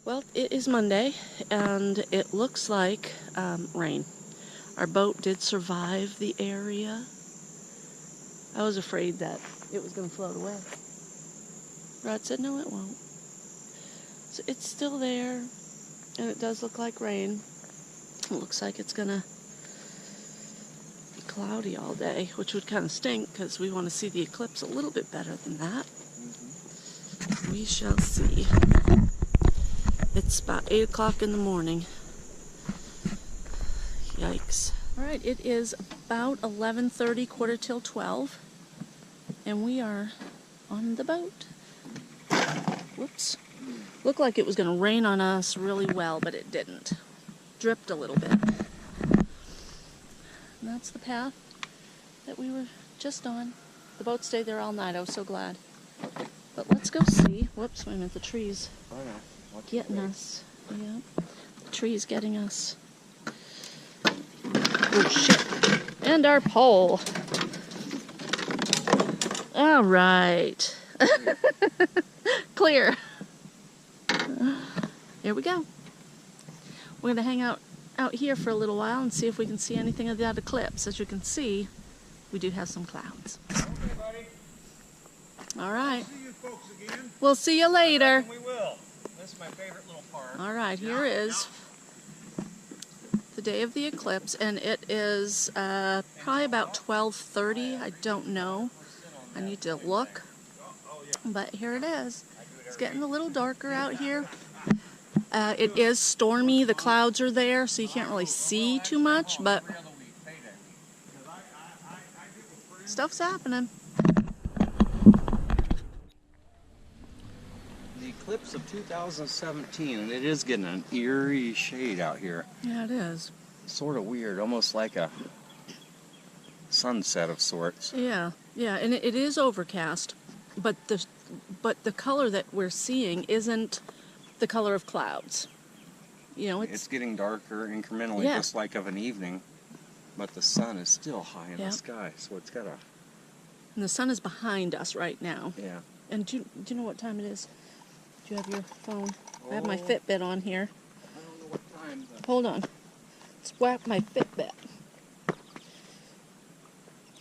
Well, it is Monday, and it looks like rain. Our boat did survive the area. I was afraid that it was going to float away. Rod said, no, it won't. So it's still there, and it does look like rain. It looks like it's going to be cloudy all day, which would kind of stink because we want to see the eclipse a little bit better than that. We shall see. It's about 8 o'clock in the morning. Yikes. All right, it is about 11:30, quarter till 12, and we are on the boat. Whoops. Looked like it was going to rain on us really well, but it didn't. Dripped a little bit. And that's the path that we were just on. The boat stayed there all night. I was so glad. But let's go see. Whoops, wait a minute. The tree's getting us. Yeah. The tree's getting us. Oh, shit. And our pole. All right. Clear. Here we go. We're going to hang out here for a little while and see if we can see anything of that eclipse. As you can see, we do have some clouds. Okay, buddy. All right. See you folks again. We'll see you later. We will. This is my favorite little part. All right, here is the day of the eclipse, and it is probably about 12:30. I don't know. I need to look. But here it is. It's getting a little darker out here. It is stormy. The clouds are there, so you can't really see too much, but stuff's happening. The eclipse of 2017, and it is getting an eerie shade out here. Yeah, it is. Sort of weird, almost like a sunset of sorts. Yeah, and it is overcast, but the color that we're seeing isn't the color of clouds. You know, It's getting darker incrementally, Yeah. just like of an evening, but the sun is still high in Yeah. the sky, so it's got a... and the sun is behind us right now. Yeah. And do you know what time it is? Do you have your phone? I have my Oh. Fitbit on here. I don't know what time, but... Hold on. Let's whack my Fitbit.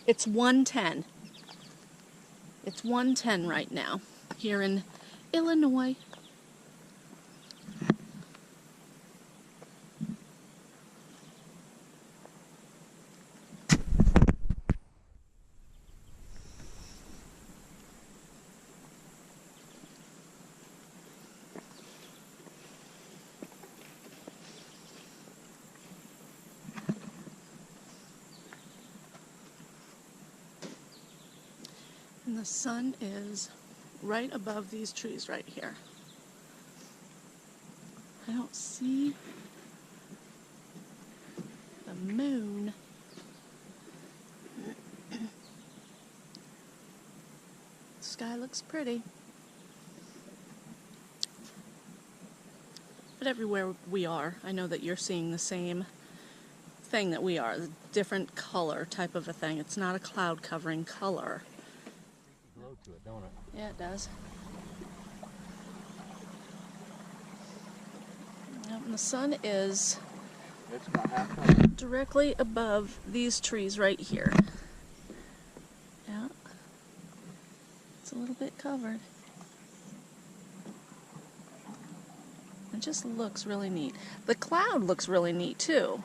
It's 1:10. It's 1:10 right now here in Illinois. And the sun is right above these trees right here. I don't see the moon. The sky looks pretty. But everywhere we are, I know that you're seeing the same thing that we are, the different color type of a thing. It's not a cloud covering color. Glow to it, don't it? Yeah, it does. Yep, and the sun is It's about half directly above these trees right here. Yeah. It's a little bit covered. It just looks really neat. The cloud looks really neat too.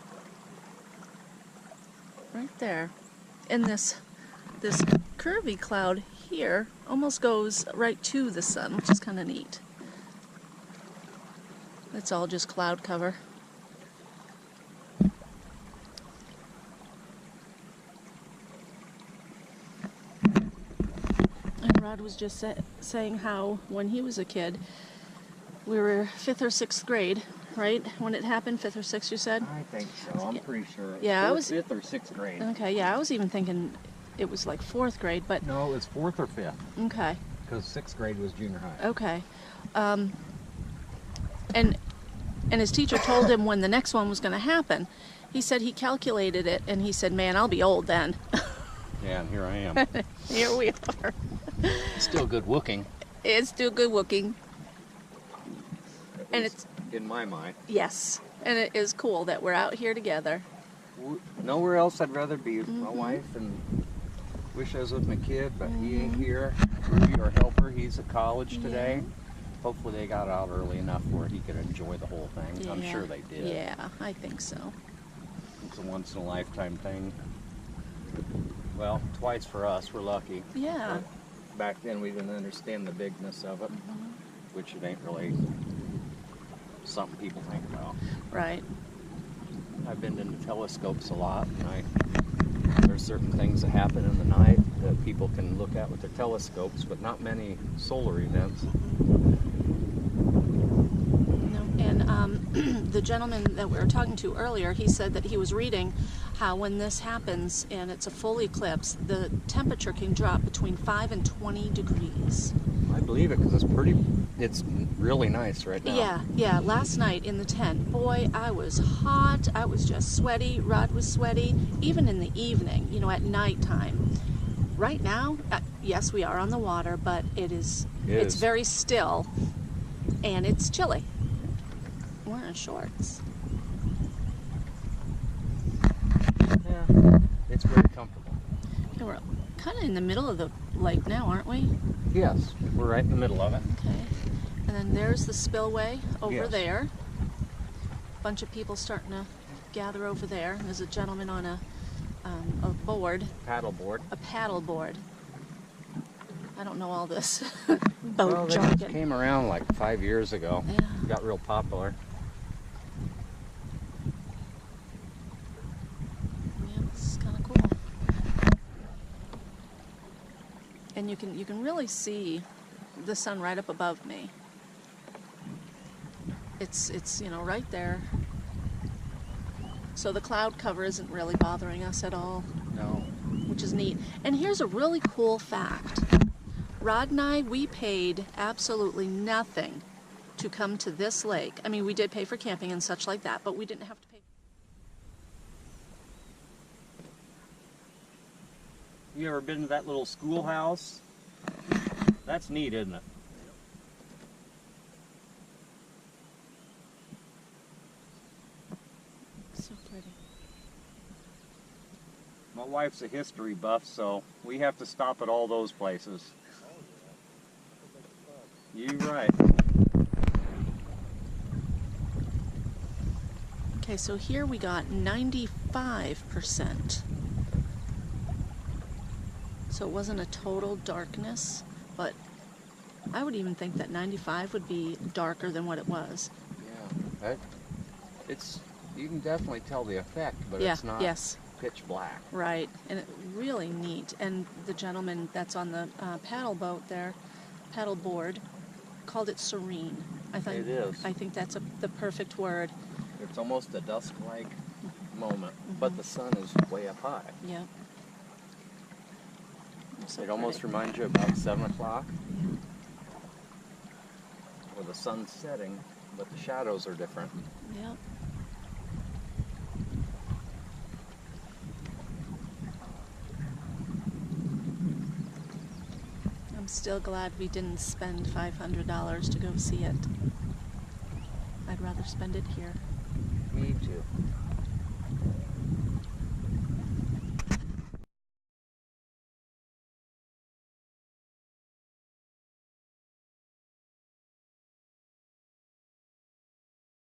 Right there. And this curvy cloud here almost goes right to the sun, which is kind of neat. It's all just cloud cover. And Rod was just saying how when he was a kid, we were 5th or 6th grade, right? When it happened, 5th or 6th, you said? I think so. I'm pretty sure. Yeah, I was 5th or 6th grade. Okay, yeah, I was even thinking it was like 4th grade, but No, it was 4th or 5th, okay, because 6th grade was junior high. okay. And his teacher told him when the next one was going to happen. He said he calculated it, and he said, man, I'll be old then. Yeah, and here I am. Here we are. Still good looking. It's still good looking. And it's, in my mind. yes, and it is cool that we're out here together. Nowhere else I'd rather be with my wife, and wish I was with my kid, but he ain't here. Rudy, our helper, he's at college today. Hopefully they got out early enough where he could enjoy the whole thing. I'm sure they did. Yeah, I think so. It's a once-in-a-lifetime thing. Well, twice for us. We're lucky. Yeah. But back then we didn't understand the bigness of it, which it ain't really something people think about. Right. I've been into telescopes a lot, and there's certain things that happen in the night that people can look at with their telescopes, but not many solar events. The gentleman that we were talking to earlier, he said that he was reading how when this happens and it's a full eclipse, the temperature can drop between 5 and 20 degrees. I believe it because it's really nice right now. Yeah. Last night in the tent, boy, I was hot. I was just sweaty. Rod was sweaty. Even in the evening, at nighttime. Right now, yes, we are on the water, but it's very still and it's chilly. We're in shorts. Yeah, it's very comfortable. Yeah, we're kind of in the middle of the lake now, aren't we? Yes, we're right in the middle of it. Okay. And then there's the spillway over Yes. there. Bunch of people starting to gather over there. There's a gentleman on a board. Paddleboard. A paddle board. I don't know all this boat Well, they jargon. just came around like 5 years ago. Yeah. Got real popular. Yeah, this is kind of cool. And you can really see the sun right up above me. It's right there. So the cloud cover isn't really bothering us at all. No. Which is neat. And here's a really cool fact. Rod and I, we paid absolutely nothing to come to this lake. I mean, we did pay for camping and such like that, but we didn't have to pay. You ever been to that little schoolhouse? That's neat, isn't it? So pretty. My wife's a history buff, so we have to stop at all those places. You're right. Okay, so here we got 95%. So it wasn't a total darkness, but I would even think that 95 would be darker than what it was. Yeah, you can definitely tell the effect, but Yeah, it's not yes. pitch black. Right, and it really neat. And the gentleman that's on the paddle boat there, paddle board, called it serene. It is. I think that's the perfect word. It's almost a dusk-like moment, but the sun is way up high. Yep. So It almost pretty. reminds you about 7 o'clock, where the sun's setting, but the shadows are different. Yep. I'm still glad we didn't spend $500 to go see it. I'd rather spend it here. Me too.